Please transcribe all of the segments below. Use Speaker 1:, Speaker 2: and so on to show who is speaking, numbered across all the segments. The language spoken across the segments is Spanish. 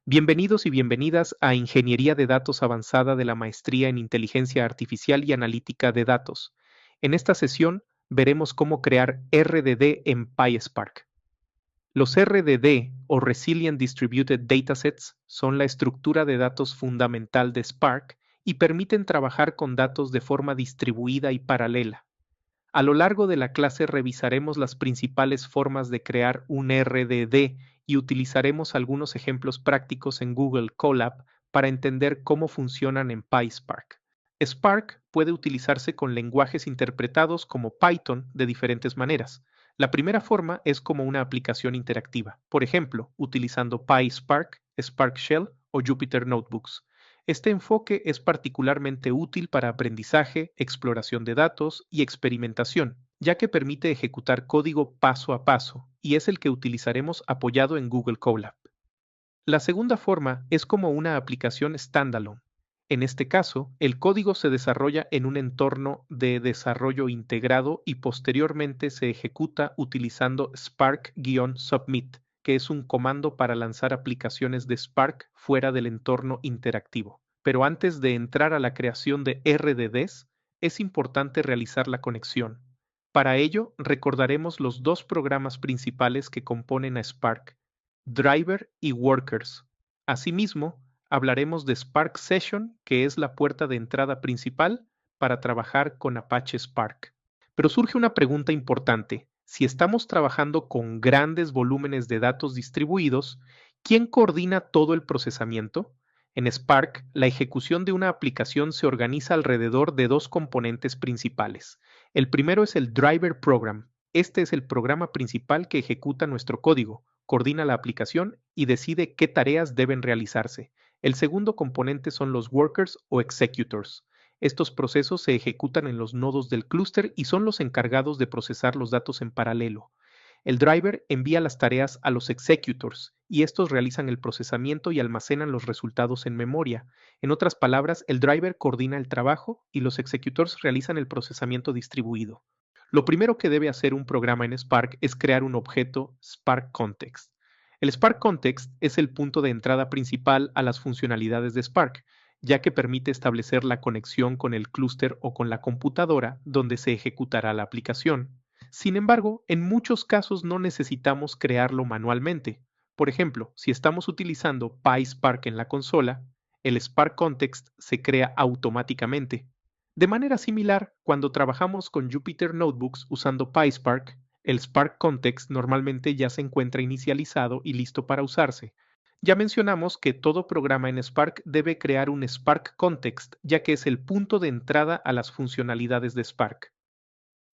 Speaker 1: Bienvenidos y bienvenidas a Ingeniería de Datos Avanzada de la Maestría en Inteligencia Artificial y Analítica de Datos. En esta sesión veremos cómo crear RDD en PySpark. Los RDD o Resilient Distributed Datasets son la estructura de datos fundamental de Spark y permiten trabajar con datos de forma distribuida y paralela. A lo largo de la clase revisaremos las principales formas de crear un RDD y utilizaremos algunos ejemplos prácticos en Google Colab para entender cómo funcionan en PySpark. Spark puede utilizarse con lenguajes interpretados como Python de diferentes maneras. La primera forma es como una aplicación interactiva, por ejemplo, utilizando PySpark, Spark Shell o Jupyter Notebooks. Este enfoque es particularmente útil para aprendizaje, exploración de datos y experimentación, ya que permite ejecutar código paso a paso, y es el que utilizaremos apoyado en Google Colab. La segunda forma es como una aplicación standalone. En este caso, el código se desarrolla en un entorno de desarrollo integrado y posteriormente se ejecuta utilizando Spark-submit, que es un comando para lanzar aplicaciones de Spark fuera del entorno interactivo. Pero antes de entrar a la creación de RDDs, es importante realizar la conexión. Para ello, recordaremos los dos programas principales que componen a Spark, Driver y Workers. Asimismo, hablaremos de Spark Session, que es la puerta de entrada principal para trabajar con Apache Spark. Pero surge una pregunta importante. Si estamos trabajando con grandes volúmenes de datos distribuidos, ¿quién coordina todo el procesamiento? En Spark, la ejecución de una aplicación se organiza alrededor de dos componentes principales. El primero es el Driver Program. Este es el programa principal que ejecuta nuestro código, coordina la aplicación y decide qué tareas deben realizarse. El segundo componente son los workers o executors. Estos procesos se ejecutan en los nodos del clúster y son los encargados de procesar los datos en paralelo. El driver envía las tareas a los executors y estos realizan el procesamiento y almacenan los resultados en memoria. En otras palabras, el driver coordina el trabajo y los executors realizan el procesamiento distribuido. Lo primero que debe hacer un programa en Spark es crear un objeto Spark Context. El Spark Context es el punto de entrada principal a las funcionalidades de Spark, ya que permite establecer la conexión con el clúster o con la computadora donde se ejecutará la aplicación. Sin embargo, en muchos casos no necesitamos crearlo manualmente. Por ejemplo, si estamos utilizando PySpark en la consola, el Spark Context se crea automáticamente. De manera similar, cuando trabajamos con Jupyter Notebooks usando PySpark, el Spark Context normalmente ya se encuentra inicializado y listo para usarse. Ya mencionamos que todo programa en Spark debe crear un Spark Context, ya que es el punto de entrada a las funcionalidades de Spark.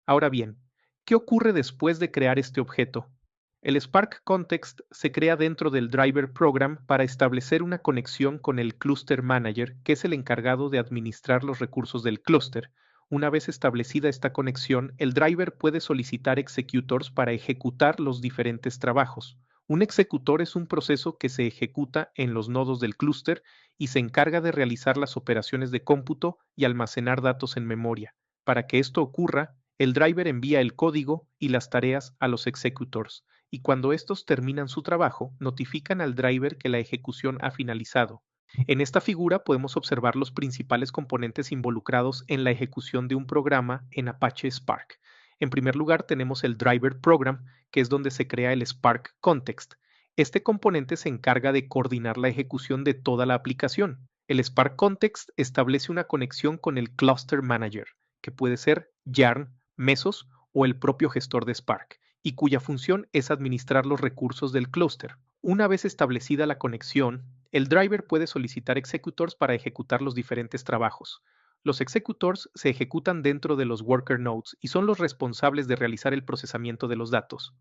Speaker 1: Ahora bien, ¿qué ocurre después de crear este objeto? El Spark Context se crea dentro del Driver Program para establecer una conexión con el Cluster Manager, que es el encargado de administrar los recursos del clúster. Una vez establecida esta conexión, el driver puede solicitar executors para ejecutar los diferentes trabajos. Un executor es un proceso que se ejecuta en los nodos del clúster y se encarga de realizar las operaciones de cómputo y almacenar datos en memoria. Para que esto ocurra, el driver envía el código y las tareas a los executors, y cuando estos terminan su trabajo, notifican al driver que la ejecución ha finalizado. En esta figura podemos observar los principales componentes involucrados en la ejecución de un programa en Apache Spark. En primer lugar tenemos el Driver Program, que es donde se crea el Spark Context. Este componente se encarga de coordinar la ejecución de toda la aplicación. El Spark Context establece una conexión con el Cluster Manager, que puede ser Yarn, Mesos o el propio gestor de Spark, y cuya función es administrar los recursos del clúster. Una vez establecida la conexión, el driver puede solicitar executors para ejecutar los diferentes trabajos. Los executors se ejecutan dentro de los worker nodes y son los responsables de realizar el procesamiento de los datos.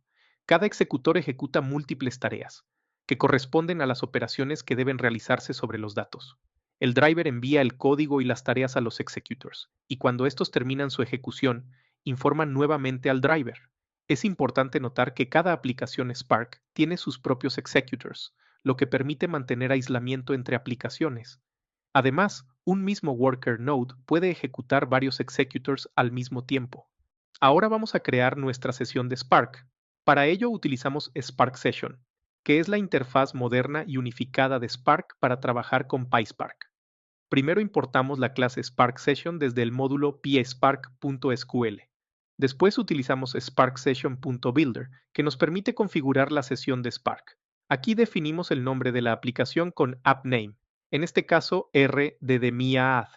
Speaker 1: Cada ejecutor ejecuta múltiples tareas, que corresponden a las operaciones que deben realizarse sobre los datos. El driver envía el código y las tareas a los executors, y cuando estos terminan su ejecución, informan nuevamente al driver. Es importante notar que cada aplicación Spark tiene sus propios executors, lo que permite mantener aislamiento entre aplicaciones. Además, un mismo worker node puede ejecutar varios executors al mismo tiempo. Ahora vamos a crear nuestra sesión de Spark. Para ello utilizamos Spark Session, que es la interfaz moderna y unificada de Spark para trabajar con PySpark. Primero importamos la clase Spark Session desde el módulo pyspark.sql. Después utilizamos sparksession.builder, que nos permite configurar la sesión de Spark. Aquí definimos el nombre de la aplicación con appname, en este caso R de miaadd.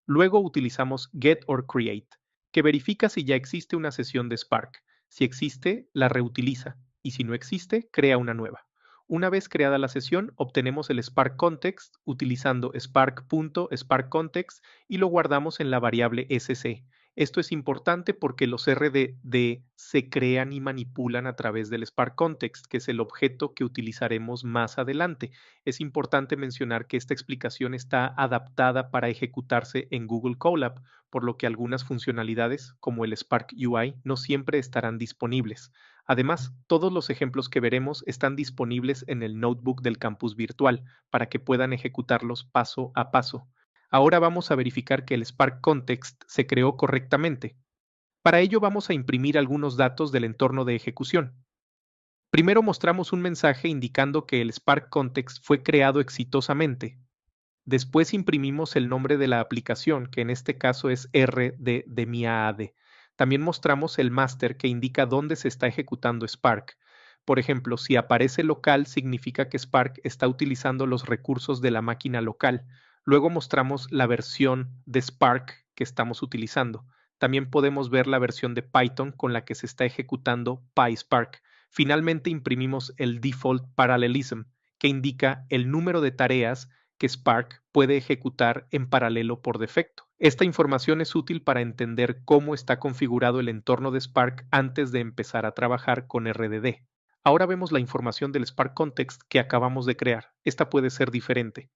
Speaker 1: Luego utilizamos getOrCreate, que verifica si ya existe una sesión de Spark. Si existe, la reutiliza, y si no existe, crea una nueva. Una vez creada la sesión, obtenemos el Spark Context utilizando spark.sparkContext y lo guardamos en la variable sc. Esto es importante porque los RDD se crean y manipulan a través del Spark Context, que es el objeto que utilizaremos más adelante. Es importante mencionar que esta explicación está adaptada para ejecutarse en Google Colab, por lo que algunas funcionalidades, como el Spark UI, no siempre estarán disponibles. Además, todos los ejemplos que veremos están disponibles en el notebook del campus virtual para que puedan ejecutarlos paso a paso. Ahora vamos a verificar que el Spark Context se creó correctamente. Para ello vamos a imprimir algunos datos del entorno de ejecución. Primero mostramos un mensaje indicando que el Spark Context fue creado exitosamente. Después imprimimos el nombre de la aplicación, que en este caso es R de miaadd. También mostramos el máster que indica dónde se está ejecutando Spark. Por ejemplo, si aparece local, significa que Spark está utilizando los recursos de la máquina local. Luego mostramos la versión de Spark que estamos utilizando. También podemos ver la versión de Python con la que se está ejecutando PySpark. Finalmente imprimimos el Default Parallelism, que indica el número de tareas que Spark puede ejecutar en paralelo por defecto. Esta información es útil para entender cómo está configurado el entorno de Spark antes de empezar a trabajar con RDD. Ahora vemos la información del Spark Context que acabamos de crear. Esta puede ser diferente.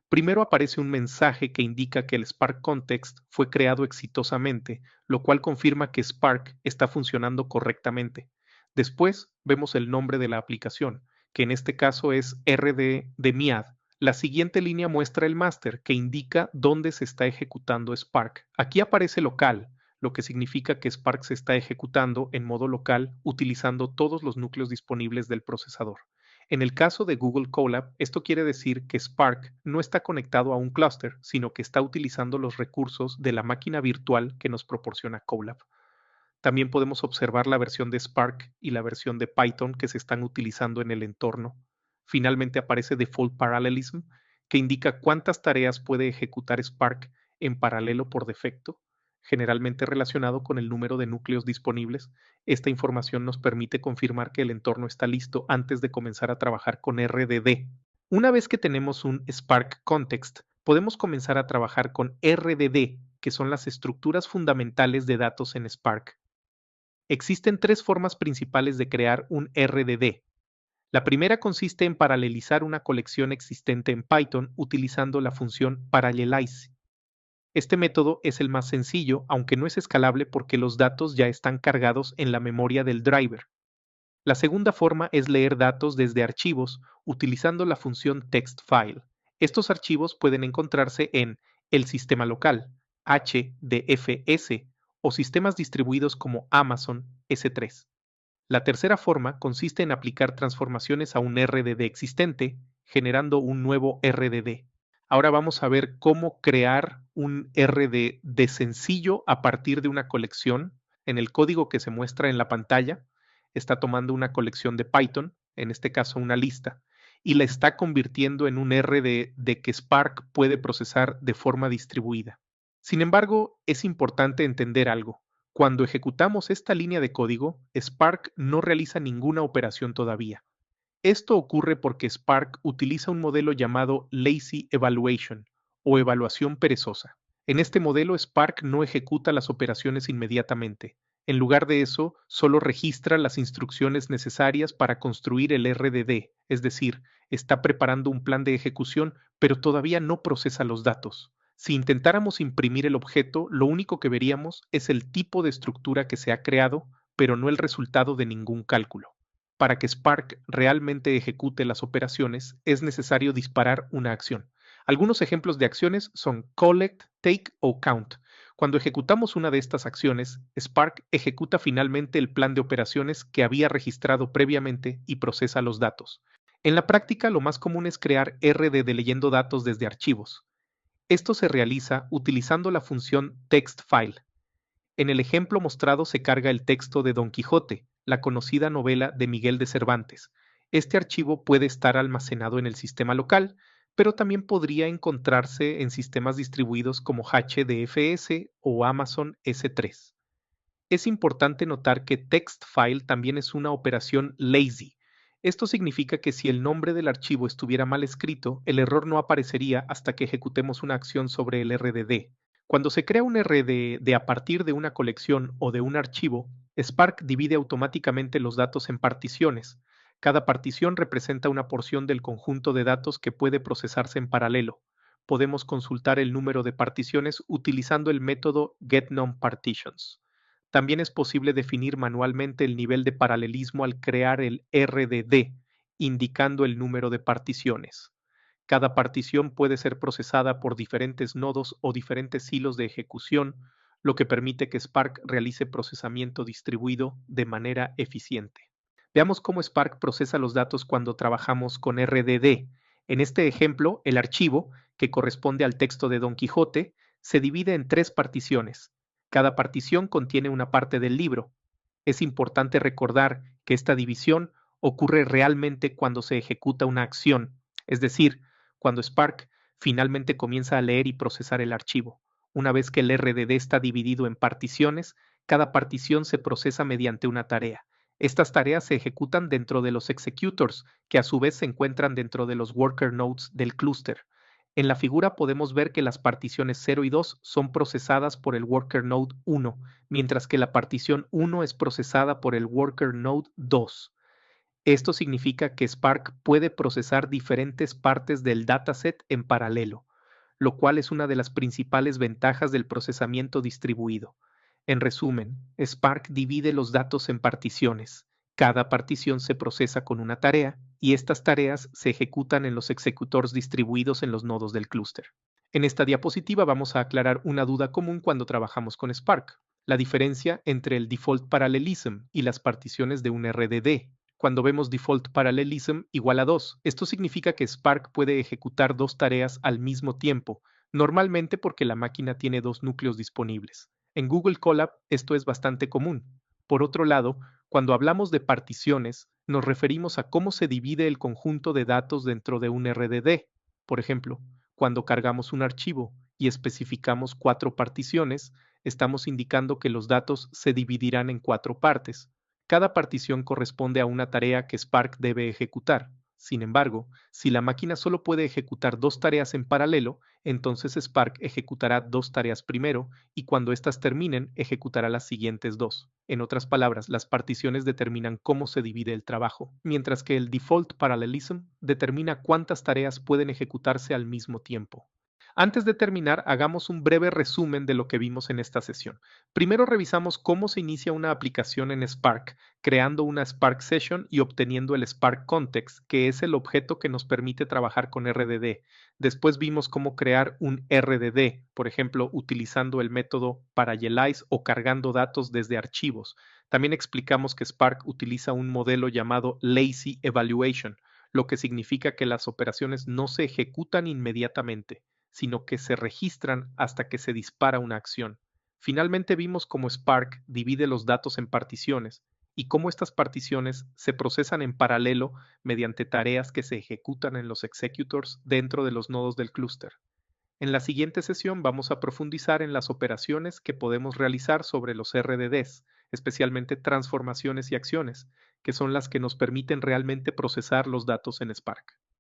Speaker 1: Primero aparece un mensaje que indica que el Spark Context fue creado exitosamente, lo cual confirma que Spark está funcionando correctamente. Después vemos el nombre de la aplicación, que en este caso es RD de miaadd. La siguiente línea muestra el máster, que indica dónde se está ejecutando Spark. Aquí aparece local, lo que significa que Spark se está ejecutando en modo local utilizando todos los núcleos disponibles del procesador. En el caso de Google Colab, esto quiere decir que Spark no está conectado a un clúster, sino que está utilizando los recursos de la máquina virtual que nos proporciona Colab. También podemos observar la versión de Spark y la versión de Python que se están utilizando en el entorno. Finalmente aparece Default Parallelism, que indica cuántas tareas puede ejecutar Spark en paralelo por defecto, generalmente relacionado con el número de núcleos disponibles. Esta información nos permite confirmar que el entorno está listo antes de comenzar a trabajar con RDD. Una vez que tenemos un Spark Context, podemos comenzar a trabajar con RDD, que son las estructuras fundamentales de datos en Spark. Existen tres formas principales de crear un RDD. La primera consiste en paralelizar una colección existente en Python utilizando la función parallelize. Este método es el más sencillo, aunque no es escalable porque los datos ya están cargados en la memoria del driver. La segunda forma es leer datos desde archivos utilizando la función textfile. Estos archivos pueden encontrarse en el sistema local, HDFS, o sistemas distribuidos como Amazon S3. La tercera forma consiste en aplicar transformaciones a un RDD existente, generando un nuevo RDD. Ahora vamos a ver cómo crear un RDD sencillo a partir de una colección. En el código que se muestra en la pantalla, está tomando una colección de Python, en este caso una lista, y la está convirtiendo en un RDD que Spark puede procesar de forma distribuida. Sin embargo, es importante entender algo. Cuando ejecutamos esta línea de código, Spark no realiza ninguna operación todavía. Esto ocurre porque Spark utiliza un modelo llamado Lazy Evaluation o evaluación perezosa. En este modelo, Spark no ejecuta las operaciones inmediatamente. En lugar de eso, solo registra las instrucciones necesarias para construir el RDD, es decir, está preparando un plan de ejecución, pero todavía no procesa los datos. Si intentáramos imprimir el objeto, lo único que veríamos es el tipo de estructura que se ha creado, pero no el resultado de ningún cálculo. Para que Spark realmente ejecute las operaciones, es necesario disparar una acción. Algunos ejemplos de acciones son collect, take o count. Cuando ejecutamos una de estas acciones, Spark ejecuta finalmente el plan de operaciones que había registrado previamente y procesa los datos. En la práctica, lo más común es crear RDD leyendo datos desde archivos. Esto se realiza utilizando la función TextFile. En el ejemplo mostrado se carga el texto de Don Quijote, la conocida novela de Miguel de Cervantes. Este archivo puede estar almacenado en el sistema local, pero también podría encontrarse en sistemas distribuidos como HDFS o Amazon S3. Es importante notar que TextFile también es una operación lazy. Esto significa que si el nombre del archivo estuviera mal escrito, el error no aparecería hasta que ejecutemos una acción sobre el RDD. Cuando se crea un RDD a partir de una colección o de un archivo, Spark divide automáticamente los datos en particiones. Cada partición representa una porción del conjunto de datos que puede procesarse en paralelo. Podemos consultar el número de particiones utilizando el método getNumPartitions. También es posible definir manualmente el nivel de paralelismo al crear el RDD, indicando el número de particiones. Cada partición puede ser procesada por diferentes nodos o diferentes hilos de ejecución, lo que permite que Spark realice procesamiento distribuido de manera eficiente. Veamos cómo Spark procesa los datos cuando trabajamos con RDD. En este ejemplo, el archivo, que corresponde al texto de Don Quijote, se divide en 3 particiones. Cada partición contiene una parte del libro. Es importante recordar que esta división ocurre realmente cuando se ejecuta una acción, es decir, cuando Spark finalmente comienza a leer y procesar el archivo. Una vez que el RDD está dividido en particiones, cada partición se procesa mediante una tarea. Estas tareas se ejecutan dentro de los executors, que a su vez se encuentran dentro de los worker nodes del clúster. En la figura podemos ver que las particiones 0 y 2 son procesadas por el worker node 1, mientras que la partición 1 es procesada por el worker node 2. Esto significa que Spark puede procesar diferentes partes del dataset en paralelo, lo cual es una de las principales ventajas del procesamiento distribuido. En resumen, Spark divide los datos en particiones. Cada partición se procesa con una tarea y estas tareas se ejecutan en los executores distribuidos en los nodos del clúster. En esta diapositiva vamos a aclarar una duda común cuando trabajamos con Spark, la diferencia entre el default parallelism y las particiones de un RDD. Cuando vemos default parallelism igual a 2, esto significa que Spark puede ejecutar 2 tareas al mismo tiempo, normalmente porque la máquina tiene 2 núcleos disponibles. En Google Colab esto es bastante común. Por otro lado, cuando hablamos de particiones, nos referimos a cómo se divide el conjunto de datos dentro de un RDD. Por ejemplo, cuando cargamos un archivo y especificamos 4 particiones, estamos indicando que los datos se dividirán en 4 partes. Cada partición corresponde a una tarea que Spark debe ejecutar. Sin embargo, si la máquina solo puede ejecutar 2 tareas en paralelo, entonces Spark ejecutará 2 tareas primero y cuando éstas terminen, ejecutará las siguientes 2. En otras palabras, las particiones determinan cómo se divide el trabajo, mientras que el default parallelism determina cuántas tareas pueden ejecutarse al mismo tiempo. Antes de terminar, hagamos un breve resumen de lo que vimos en esta sesión. Primero revisamos cómo se inicia una aplicación en Spark, creando una Spark Session y obteniendo el Spark Context, que es el objeto que nos permite trabajar con RDD. Después vimos cómo crear un RDD, por ejemplo, utilizando el método Parallelize o cargando datos desde archivos. También explicamos que Spark utiliza un modelo llamado Lazy Evaluation, lo que significa que las operaciones no se ejecutan inmediatamente, sino que se registran hasta que se dispara una acción. Finalmente vimos cómo Spark divide los datos en particiones y cómo estas particiones se procesan en paralelo mediante tareas que se ejecutan en los executors dentro de los nodos del clúster. En la siguiente sesión vamos a profundizar en las operaciones que podemos realizar sobre los RDDs, especialmente transformaciones y acciones, que son las que nos permiten realmente procesar los datos en Spark.